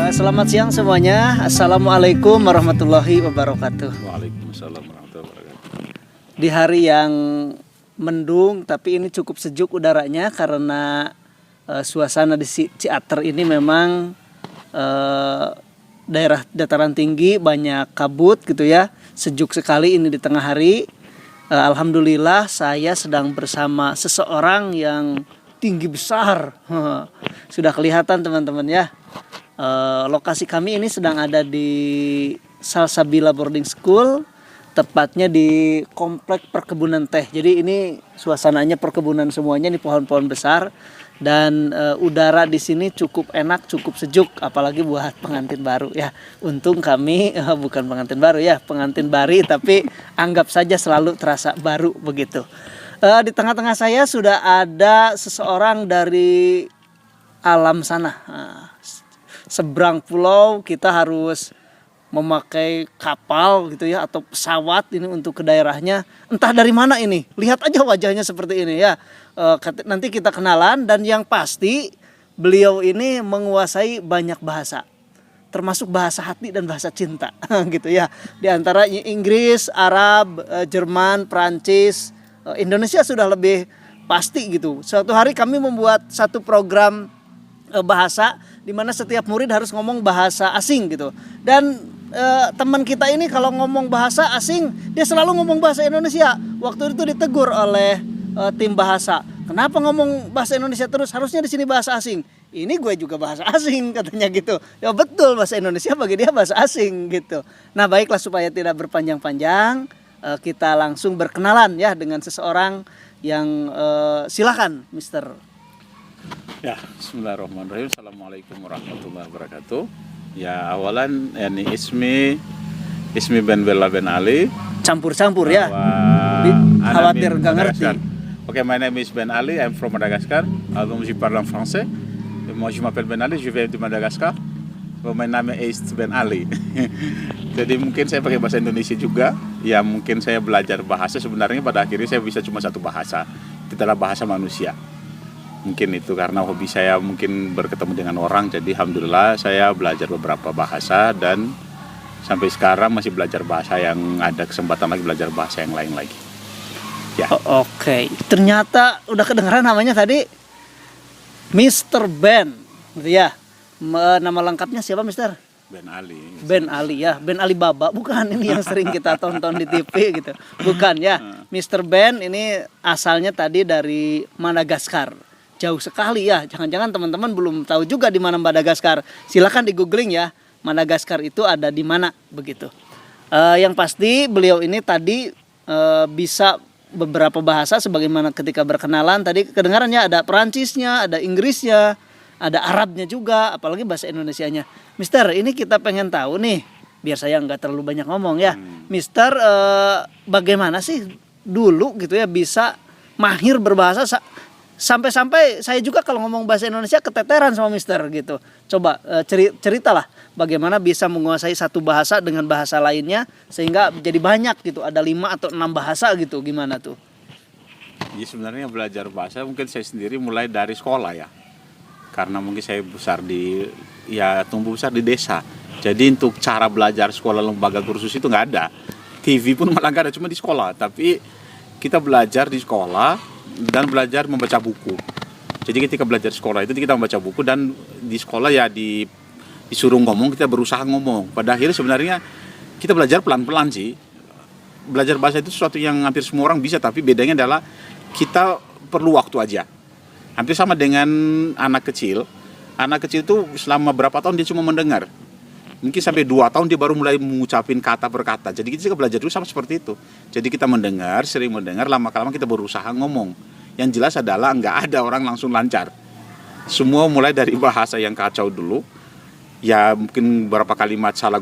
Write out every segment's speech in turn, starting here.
Selamat siang semuanya. Assalamualaikum warahmatullahi wabarakatuh. Waalaikumsalam warahmatullahi wabarakatuh. Di hari yang mendung tapi ini cukup sejuk udaranya karena suasana di Ciater ini memang daerah dataran tinggi, banyak kabut gitu ya. Sejuk sekali ini di tengah hari. Alhamdulillah saya sedang bersama seseorang yang tinggi besar. Sudah kelihatan teman-teman ya. Lokasi kami ini sedang ada di Salsabila Boarding School, tepatnya di komplek perkebunan teh. Jadi ini suasananya perkebunan semuanya, ini pohon-pohon besar dan udara di sini cukup enak, cukup sejuk, apalagi buat pengantin baru ya. Untung kami bukan pengantin baru ya, pengantin bari, tapi anggap saja selalu terasa baru begitu. Di tengah-tengah saya sudah ada seseorang dari alam sana. Seberang pulau kita harus memakai kapal gitu ya atau pesawat ini untuk ke daerahnya. Entah dari mana ini. Lihat aja wajahnya seperti ini ya. Nanti kita kenalan dan yang pasti beliau ini menguasai banyak bahasa. Termasuk bahasa hati dan bahasa cinta gitu ya. Di antara Inggris, Arab, Jerman, Prancis, Indonesia sudah lebih pasti gitu. Suatu hari kami membuat satu program bahasa di mana setiap murid harus ngomong bahasa asing gitu. Dan teman kita ini kalau ngomong bahasa asing dia selalu ngomong bahasa Indonesia. Waktu itu ditegur oleh tim bahasa. Kenapa ngomong bahasa Indonesia terus? Harusnya di sini bahasa asing. Ini gue juga bahasa asing katanya gitu. Ya betul, bahasa Indonesia bagi dia bahasa asing gitu. Nah, baiklah supaya tidak berpanjang-panjang, kita langsung berkenalan ya dengan seseorang yang silakan Mister. Ya, bismillahirrahmanirrahim. Assalamualaikum warahmatullahi wabarakatuh. Ya, awalan yani ismi Ben Bella Ben Ali. Campur-campur ya. Khawatir gak ngerti. Okay, my name is Ben Ali. I'm from Madagascar. Donc je parle en français. Moi je m'appelle Ben Ali, je viens de Madagascar. My name is Ben Ali. Jadi mungkin saya pakai bahasa Indonesia juga. Ya mungkin saya belajar bahasa, sebenarnya pada akhirnya saya bisa cuma satu bahasa. Itu adalah bahasa manusia. Mungkin itu karena hobi saya mungkin berketemu dengan orang. Jadi alhamdulillah saya belajar beberapa bahasa dan sampai sekarang masih belajar bahasa, yang ada kesempatan lagi belajar bahasa yang lain lagi. Ya. Oke. Ternyata udah kedengeran namanya tadi Mr. Ben gitu ya. Nama lengkapnya siapa Mister? Ben Ali. Ben Ali ya, Ben Ali Baba bukan ini yang sering kita tonton di TV gitu. Bukan ya. Mr. Ben ini asalnya tadi dari Madagaskar. Jauh sekali ya. Jangan-jangan teman-teman belum tahu juga di mana Madagaskar. Silakan di googling ya. Madagaskar itu ada di mana begitu. Yang pasti beliau ini tadi bisa beberapa bahasa sebagaimana ketika berkenalan tadi kedengarannya, ada Perancisnya, ada Inggrisnya, ada Arabnya juga, apalagi bahasa Indonesianya. Mister, ini kita pengen tahu nih, biar saya nggak terlalu banyak ngomong ya. Mister, bagaimana sih dulu gitu ya bisa mahir berbahasa sampai-sampai saya juga kalau ngomong bahasa Indonesia keteteran sama Mister gitu. Coba ceritalah bagaimana bisa menguasai satu bahasa dengan bahasa lainnya sehingga jadi banyak gitu, ada 5 atau 6 bahasa gitu, gimana tuh? Ya sebenarnya belajar bahasa mungkin saya sendiri mulai dari sekolah ya. Karena mungkin saya tumbuh besar di desa. Jadi untuk cara belajar sekolah lembaga kursus itu nggak ada. TV pun malah nggak ada, cuma di sekolah. Tapi kita belajar di sekolah dan belajar membaca buku. Jadi ketika belajar di sekolah itu kita membaca buku, dan di sekolah ya disuruh ngomong, kita berusaha ngomong. Pada akhirnya sebenarnya kita belajar pelan-pelan sih. Belajar bahasa itu sesuatu yang hampir semua orang bisa, tapi bedanya adalah kita perlu waktu aja. Hampir sama dengan anak kecil. Anak kecil itu selama berapa tahun dia cuma mendengar. Mungkin sampai 2 tahun dia baru mulai mengucapin kata per kata. Jadi kita belajar dulu sama seperti itu. Jadi kita mendengar, sering mendengar, lama-lama kita berusaha ngomong. Yang jelas adalah nggak ada orang langsung lancar. Semua mulai dari bahasa yang kacau dulu. Ya mungkin beberapa kalimat salah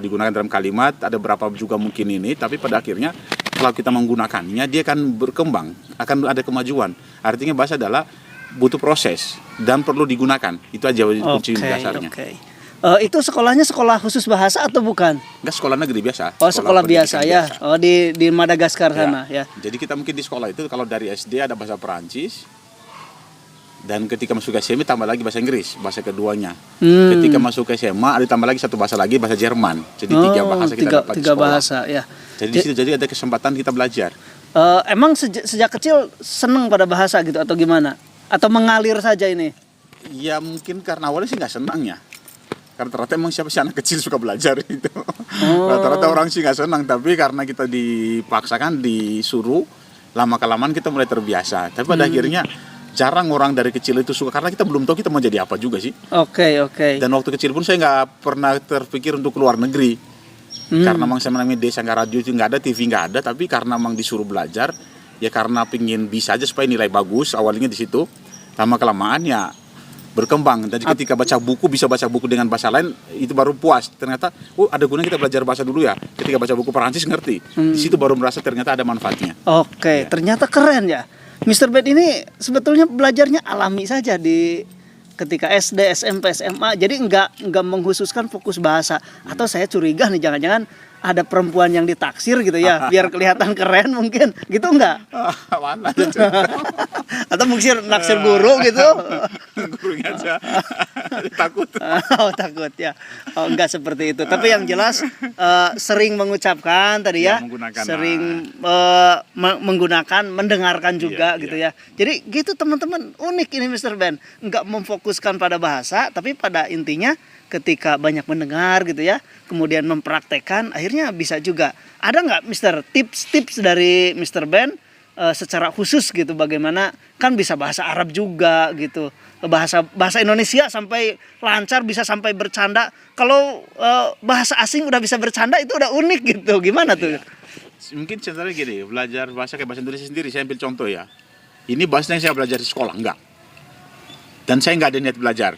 digunakan dalam kalimat, ada berapa juga mungkin ini. Tapi pada akhirnya kalau kita menggunakannya, dia akan berkembang, akan ada kemajuan. Artinya bahasa adalah butuh proses dan perlu digunakan. Itu aja kunci dasarnya. Itu sekolahnya sekolah khusus bahasa atau bukan? Enggak, sekolah negeri biasa. Oh, sekolah biasa ya. Biasa. Oh, di Madagaskar sana ya. Jadi kita mungkin di sekolah itu kalau dari SD ada bahasa Perancis, Dan ketika masuk ke SMA tambah lagi bahasa Inggris, bahasa keduanya. Hmm. Ketika masuk ke SMA ada tambah lagi satu bahasa lagi, bahasa Jerman. Jadi 3 bahasa kita dapat di tiga sekolah. bahasa ya. Jadi di situ jadi ada kesempatan kita belajar. Emang sejak kecil seneng pada bahasa gitu atau gimana? Atau mengalir saja ini? Ya mungkin karena awalnya sih nggak senang ya. Karena ternyata emang siapa sih anak kecil suka belajar gitu. Rata-rata orang sih nggak senang, tapi karena kita dipaksakan, disuruh, lama-kelamaan kita mulai terbiasa. Tapi pada akhirnya jarang orang dari kecil itu suka, karena kita belum tahu kita mau jadi apa juga sih. Oke. Dan waktu kecil pun saya nggak pernah terpikir untuk keluar negeri. Karena memang saya menangani desa, nggak radio nggak ada, TV nggak ada, tapi karena memang disuruh belajar, ya karena pingin bisa aja supaya nilai bagus, awalnya di situ. Lama-kelamaan ya berkembang. Jadi ketika baca buku, bisa baca buku dengan bahasa lain, itu baru puas. Ternyata, ada gunanya kita belajar bahasa dulu ya. Ketika baca buku Perancis ngerti. Di situ baru merasa ternyata ada manfaatnya. Oke, ternyata keren ya. Mr. Ben ini sebetulnya belajarnya alami saja di ketika SD, SMP, SMA. Jadi enggak menghususkan fokus bahasa. Atau saya curiga nih, jangan-jangan ada perempuan yang ditaksir gitu ya, biar kelihatan keren mungkin. Gitu enggak? Mana Atau mungkin naksir guru gitu. Gurunya aja takut. Oh, takut ya. Oh, enggak seperti itu. Tapi yang jelas sering mengucapkan tadi ya, menggunakan, sering menggunakan, mendengarkan juga gitu ya. Jadi gitu teman-teman, unik ini Mr. Ben. Enggak memfokuskan pada bahasa, tapi pada intinya ketika banyak mendengar gitu ya, kemudian mempraktekkan, akhirnya bisa juga. Ada nggak Mr. tips-tips dari Mr. Ben secara khusus gitu, bagaimana kan bisa bahasa Arab juga gitu, bahasa Indonesia sampai lancar, bisa sampai bercanda. Kalau bahasa asing udah bisa bercanda, itu udah unik gitu. Gimana tuh? Mungkin contohnya gini, belajar bahasa kayak bahasa Indonesia sendiri, saya ambil contoh ya. Ini bahasa yang saya belajar di sekolah, enggak. Dan saya nggak ada niat belajar.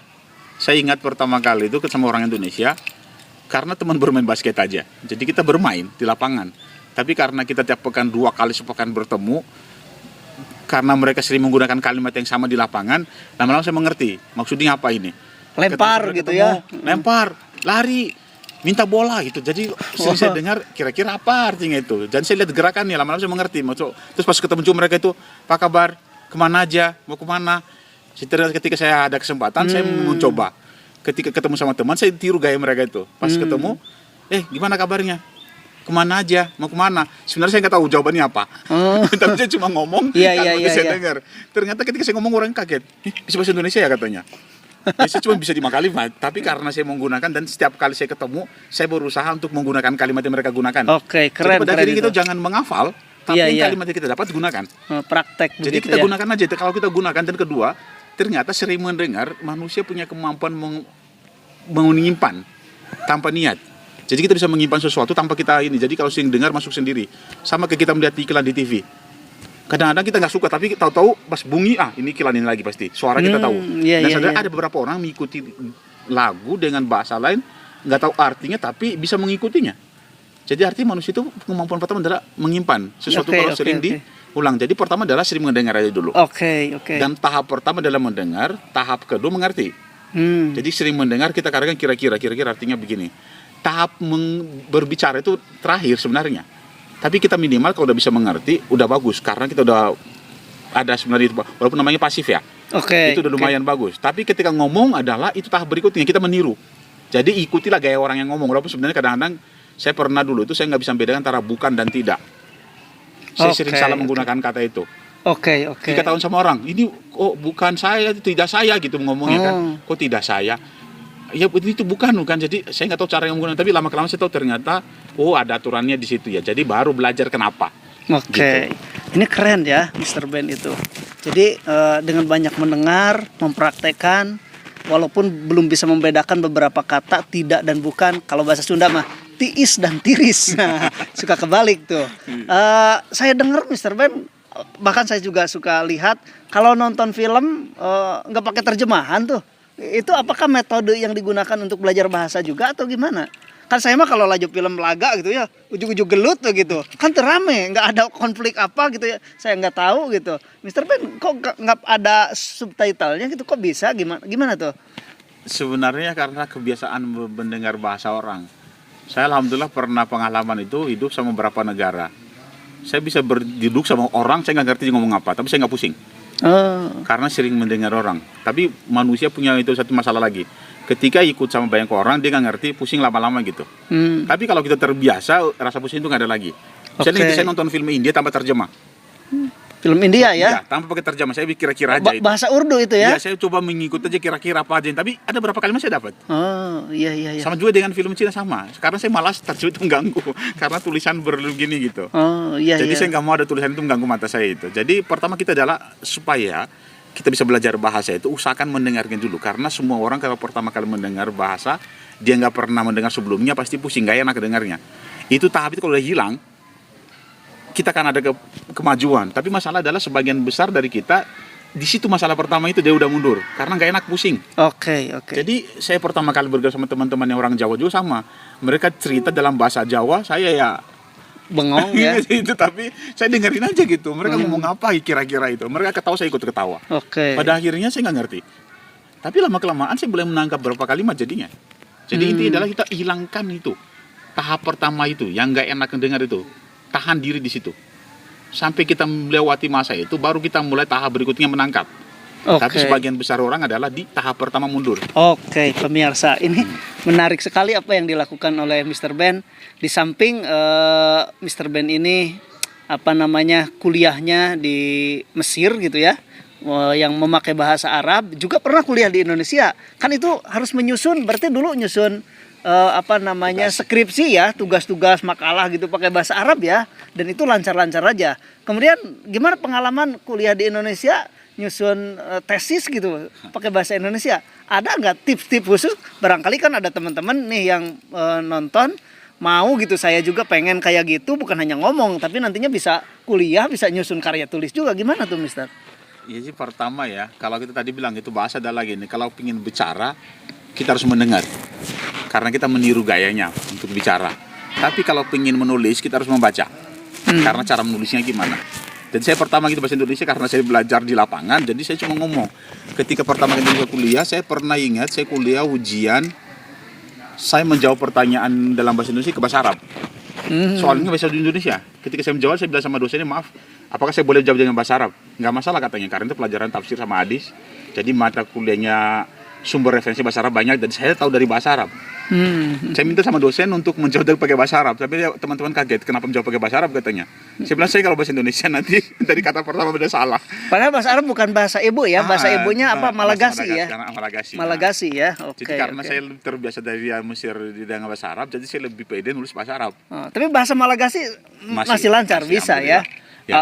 Saya ingat pertama kali itu sama orang Indonesia, karena teman bermain basket aja. Jadi kita bermain di lapangan. Tapi karena kita tiap pekan 2 kali sepekan bertemu, karena mereka sering menggunakan kalimat yang sama di lapangan, lama-lama saya mengerti maksudnya apa ini. Lempar gitu ya. Lempar, lari, minta bola gitu. Jadi sering saya dengar kira-kira apa artinya itu. Dan saya lihat gerakannya, lama-lama saya mengerti. Terus pas ketemu mereka itu, apa kabar, kemana aja, mau kemana. Ketika saya ada kesempatan, saya mencoba. Ketika ketemu sama teman, saya tiru gaya mereka itu. Pas ketemu, gimana kabarnya? Kemana aja? Mau kemana? Sebenarnya saya nggak tahu jawabannya apa. Tapi saya cuma ngomong, saya dengar. Ternyata ketika saya ngomong, orang kaget. Bisa bahasa Indonesia ya katanya. Saya cuma bisa 5 kalimat, tapi karena saya menggunakan dan setiap kali saya ketemu, saya berusaha untuk menggunakan kalimat yang mereka gunakan. Oke, keren. Jadi pada akhirnya kita jangan menghafal, tapi kalimat yang kita dapat gunakan. Praktek. Jadi kita gunakan aja. Kalau kita gunakan, dan kedua, ternyata sering mendengar manusia punya kemampuan menyimpan tanpa niat. Jadi kita bisa menyimpan sesuatu tanpa kita ini. Jadi kalau sering dengar masuk sendiri. Sama kayak kita melihat iklan di TV. Kadang-kadang kita nggak suka, tapi tahu-tahu pas bunyi, ini iklan ini lagi pasti. Suara kita tahu. Ada beberapa orang mengikuti lagu dengan bahasa lain, nggak tahu artinya, tapi bisa mengikutinya. Jadi artinya manusia itu kemampuan pertama adalah menyimpan sesuatu kalau sering diulang. Jadi pertama adalah sering mendengar aja dulu. Dan tahap pertama adalah mendengar, tahap kedua mengerti. Jadi sering mendengar, kita katakan kira-kira artinya begini. Tahap berbicara itu terakhir sebenarnya. Tapi kita minimal kalau udah bisa mengerti, udah bagus. Karena kita udah ada sebenarnya, walaupun namanya pasif ya. Itu udah lumayan bagus. Tapi ketika ngomong adalah itu tahap berikutnya, kita meniru. Jadi ikutilah gaya orang yang ngomong. Walaupun sebenarnya kadang-kadang saya pernah dulu itu saya nggak bisa membedakan antara bukan dan tidak. Saya sering salah menggunakan kata itu. Dikatakan sama orang, ini bukan saya, tidak saya gitu ngomongnya kan. Kok tidak saya? Ya itu bukan. Jadi saya nggak tahu cara yang menggunakan, tapi lama-kelamaan saya tahu ternyata ada aturannya di situ ya. Jadi baru belajar kenapa. Gitu. Ini keren ya Mr. Ben itu. Jadi dengan banyak mendengar, mempraktekkan, walaupun belum bisa membedakan beberapa kata tidak dan bukan. Kalau bahasa Sunda mah tiis dan tiris. Suka kebalik tuh. Saya dengar Mr. Ben, bahkan saya juga suka lihat kalau nonton film nggak pakai terjemahan tuh. Itu apakah metode yang digunakan untuk belajar bahasa juga atau gimana? Kan saya mah kalau laju film laga gitu ya, ujung-ujung gelut tuh gitu. Kan terame, nggak ada konflik apa gitu ya. Saya nggak tahu gitu. Mr. Ben kok nggak ada subtitlenya gitu, kok bisa? Gimana tuh? Sebenarnya karena kebiasaan mendengar bahasa orang. Saya alhamdulillah pernah pengalaman itu hidup sama beberapa negara. Saya bisa berduduk sama orang, saya nggak ngerti dia ngomong apa, tapi saya nggak pusing. Oh. karena sering mendengar orang. Tapi manusia punya itu satu masalah lagi. Ketika ikut sama banyak orang, dia nggak ngerti, pusing lama-lama gitu. Tapi kalau kita terbiasa, rasa pusing itu nggak ada lagi. Misalnya Oke. saya nonton film India tanpa terjemah. Film India ya? Ya, tanpa pakai terjemah. Saya kira-kira aja itu. Bahasa Urdu itu ya? Iya, saya coba mengikut aja kira-kira apa aja. Tapi ada berapa kalimat saya dapat. Oh, iya iya iya. Sama juga dengan film Cina sama. Karena saya malas terjemah itu mengganggu. Karena tulisan begini gitu. Oh, iya Jadi iya. saya nggak mau ada tulisan itu mengganggu mata saya itu. Jadi pertama kita adalah supaya kita bisa belajar bahasa itu usahakan mendengarkan dulu. Karena semua orang kalau pertama kali mendengar bahasa dia nggak pernah mendengar sebelumnya pasti pusing, nggak enak dengarnya. Itu tahap itu kalau udah hilang kita akan ada kemajuan. Tapi masalah adalah sebagian besar dari kita di situ masalah pertama itu dia udah mundur karena nggak enak pusing. Oke, oke. Jadi saya pertama kali bergaul sama teman-teman yang orang Jawa juga sama. Mereka cerita dalam bahasa Jawa, saya ya Bengong ya. itu tapi saya dengerin aja gitu. Mereka ngomong apa kira-kira itu. Mereka ketawa, saya ikut ketawa. Oke. Pada akhirnya saya nggak ngerti. Tapi lama kelamaan saya mulai menangkap berapa kalimat jadinya. Jadi intinya adalah kita hilangkan itu tahap pertama itu yang nggak enak dengar itu. Tahan diri di situ. Sampai kita melewati masa itu, baru kita mulai tahap berikutnya menangkap. Oke. Tapi sebagian besar orang adalah di tahap pertama mundur. Oke, pemirsa, ini menarik sekali apa yang dilakukan oleh Mr. Ben. Di samping Mr. Ben ini kuliahnya di Mesir gitu ya, yang memakai bahasa Arab, juga pernah kuliah di Indonesia. Kan itu harus menyusun, berarti dulu nyusun skripsi ya, tugas-tugas makalah gitu pakai bahasa Arab ya, dan itu lancar-lancar aja. Kemudian gimana pengalaman kuliah di Indonesia? Nyusun tesis gitu pakai bahasa Indonesia, ada nggak tips-tips khusus? Barangkali kan ada teman-teman nih yang nonton mau gitu, saya juga pengen kayak gitu, bukan hanya ngomong tapi nantinya bisa kuliah, bisa nyusun karya tulis juga. Gimana tuh Mister? Iya sih, pertama ya, kalau kita tadi bilang itu bahasa adalah gini, kalau ingin bicara kita harus mendengar karena kita meniru gayanya untuk bicara. Tapi kalau ingin menulis kita harus membaca karena cara menulisnya gimana. Dan saya pertama gitu bahasa Indonesia karena saya belajar di lapangan, jadi saya cuma ngomong. Ketika pertama kali saya kuliah, saya pernah ingat saya kuliah ujian, saya menjawab pertanyaan dalam bahasa Indonesia ke bahasa Arab. Soalnya bahasa Indonesia. Ketika saya menjawab, saya bilang sama dosennya, maaf, apakah saya boleh jawab dengan bahasa Arab? Nggak masalah katanya, karena itu pelajaran tafsir sama hadis. Jadi mata kuliahnya sumber referensi bahasa Arab banyak dan saya tahu dari bahasa Arab. Saya minta sama dosen untuk menjawab pakai bahasa Arab, tapi teman-teman kaget kenapa menjawab pakai bahasa Arab katanya. Saya bilang saya kalau bahasa Indonesia nanti dari kata pertama udah salah. Padahal bahasa Arab bukan bahasa ibu ya, bahasa ibunya apa? Malagasi ya. Malagasi ya. Oke. Jadi karena saya terbiasa dari Mesir dengan bahasa Arab, jadi saya lebih pede nulis bahasa Arab. Tapi bahasa Malagasi masih lancar, bisa ya.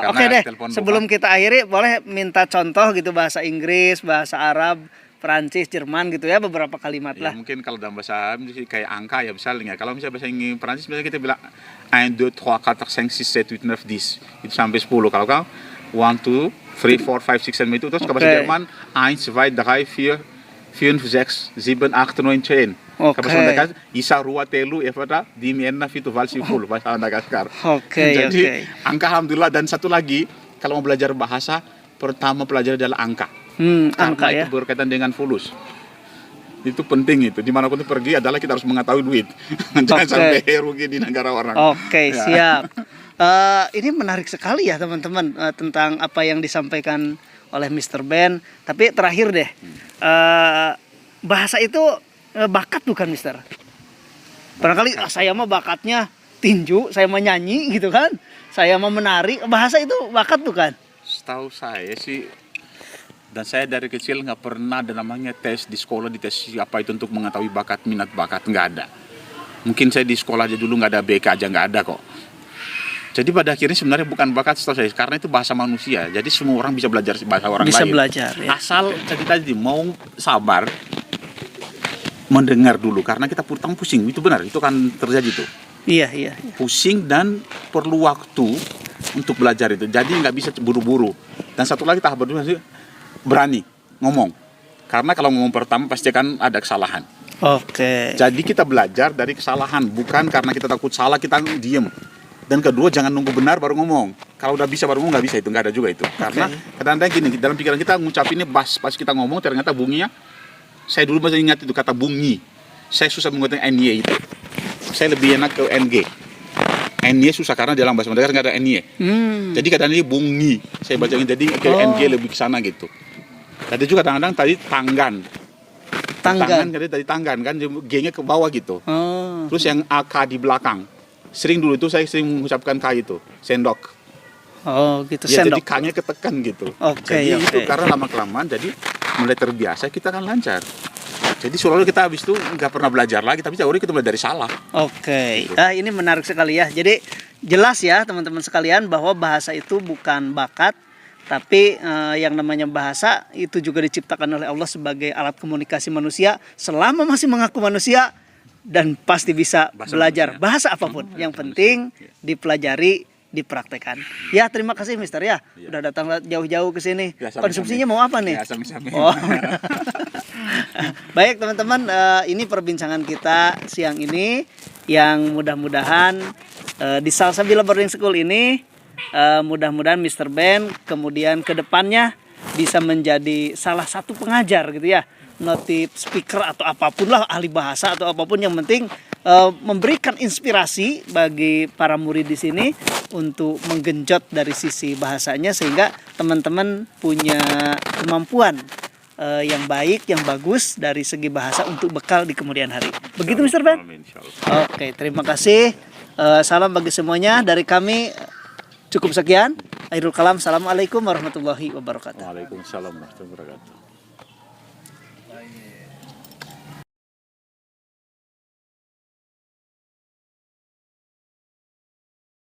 Oke deh, sebelum kita akhiri boleh minta contoh gitu bahasa Inggris, bahasa Arab, Perancis, Jerman gitu ya, beberapa kalimat ya, lah. mungkin kalau dalam bahasa Arab kayak angka ya misalnya. Kalau misalnya bahasa Inggris Perancis biasanya kita bilang 1, 2, 3, 4, 5, 6, 7, 8, 9, 10. Itu sampai 10. Kalau kau 1, 2, 3, 4, 5, 6, 7 itu. Terus ke bahasa Jerman 1, 2, 3, 4, 5, 6, 7, 8, 9, 10. Ke bahasa Madagaskar Isa, Rua, Telu, Evada, Dimiena, Fitu, Valsi, Ful. Bahasa Madagaskar. Jadi angka alhamdulillah. Dan satu lagi, kalau mau belajar bahasa, pertama pelajari adalah angka. Karena itu berkaitan dengan fulus. Itu penting itu. Dimanapun itu pergi adalah kita harus mengetahui duit. Jangan sampai rugi di negara orang. Oke, siap. Ini menarik sekali ya teman-teman, tentang apa yang disampaikan oleh Mr. Ben. Tapi terakhir deh, bahasa itu bakat bukan Mister? Barangkali saya mah bakatnya tinju, saya mau nyanyi gitu kan, saya mau menari. Bahasa itu bakat bukan? Setahu saya sih, dan saya dari kecil nggak pernah ada namanya tes di sekolah, di tes apa itu untuk mengetahui bakat, minat bakat, nggak ada. Mungkin saya di sekolah aja dulu nggak ada BK aja, nggak ada kok. Jadi pada akhirnya sebenarnya bukan bakat setahu saya, karena itu bahasa manusia. Jadi semua orang bisa belajar bahasa orang lain. Bisa belajar ya. Asal tadi mau sabar mendengar dulu, karena kita putang pusing, itu benar, itu kan terjadi tuh. Iya. Pusing dan perlu waktu untuk belajar itu. Jadi nggak bisa buru-buru. Dan satu lagi tahap kedua, berani ngomong. Karena kalau ngomong pertama pasti akan ada kesalahan. Oke. Jadi kita belajar dari kesalahan, bukan karena kita takut salah kita diem. Dan kedua, jangan nunggu benar baru ngomong. Kalau udah bisa baru ngomong, nggak bisa, itu nggak ada juga itu. Karena kadang-kadang gini, dalam pikiran kita ngucapinnya pas kita ngomong ternyata bunyinya, saya dulu masih ingat itu kata bunyi. Saya susah menggunakan NY itu. Saya lebih enak ke NG. N-nya susah karena dalam bahasa Madagaskar nggak ada N-nya. Jadi kadang ini bungi, saya baca jadi ke NG lebih ke sana gitu. Tadi juga kadang-kadang tadi tanggan jadi tadi tanggan kan G-nya ke bawah gitu. Terus yang AK di belakang. Sering dulu itu saya sering mengucapkan K itu, sendok. Gitu, Ya, sendok. jadi K-nya ketekan gitu. Oke. Itu karena lama-kelamaan jadi mulai terbiasa kita akan lancar. Jadi selalu kita habis itu nggak pernah belajar lagi, tapi teori kita belajar dari salah. Oke. Ini menarik sekali ya. Jadi jelas ya teman-teman sekalian bahwa bahasa itu bukan bakat, tapi yang namanya bahasa itu juga diciptakan oleh Allah sebagai alat komunikasi manusia selama masih mengaku manusia dan pasti bisa belajar bahasa apapun. Yang penting dipelajari, dipraktekkan. Ya, terima kasih Mister ya. Udah datang jauh-jauh ke sini. Ya, Konsumsinya mau apa nih? Ya, sami-sami. Baik teman-teman, ini perbincangan kita siang ini yang mudah-mudahan di Salsabila Boarding School ini mudah-mudahan Mr. Ben kemudian ke depannya bisa menjadi salah satu pengajar gitu ya, native speaker atau apapun lah, ahli bahasa atau apapun, yang penting memberikan inspirasi bagi para murid di sini untuk menggenjot dari sisi bahasanya sehingga teman-teman punya kemampuan yang baik, yang bagus dari segi bahasa untuk bekal di kemudian hari. Begitu Mr. Ben? Oke, terima kasih. Salam bagi semuanya dari kami. Cukup sekian. Akhirul kalam. Assalamualaikum warahmatullahi wabarakatuh. Waalaikumsalam warahmatullahi wabarakatuh.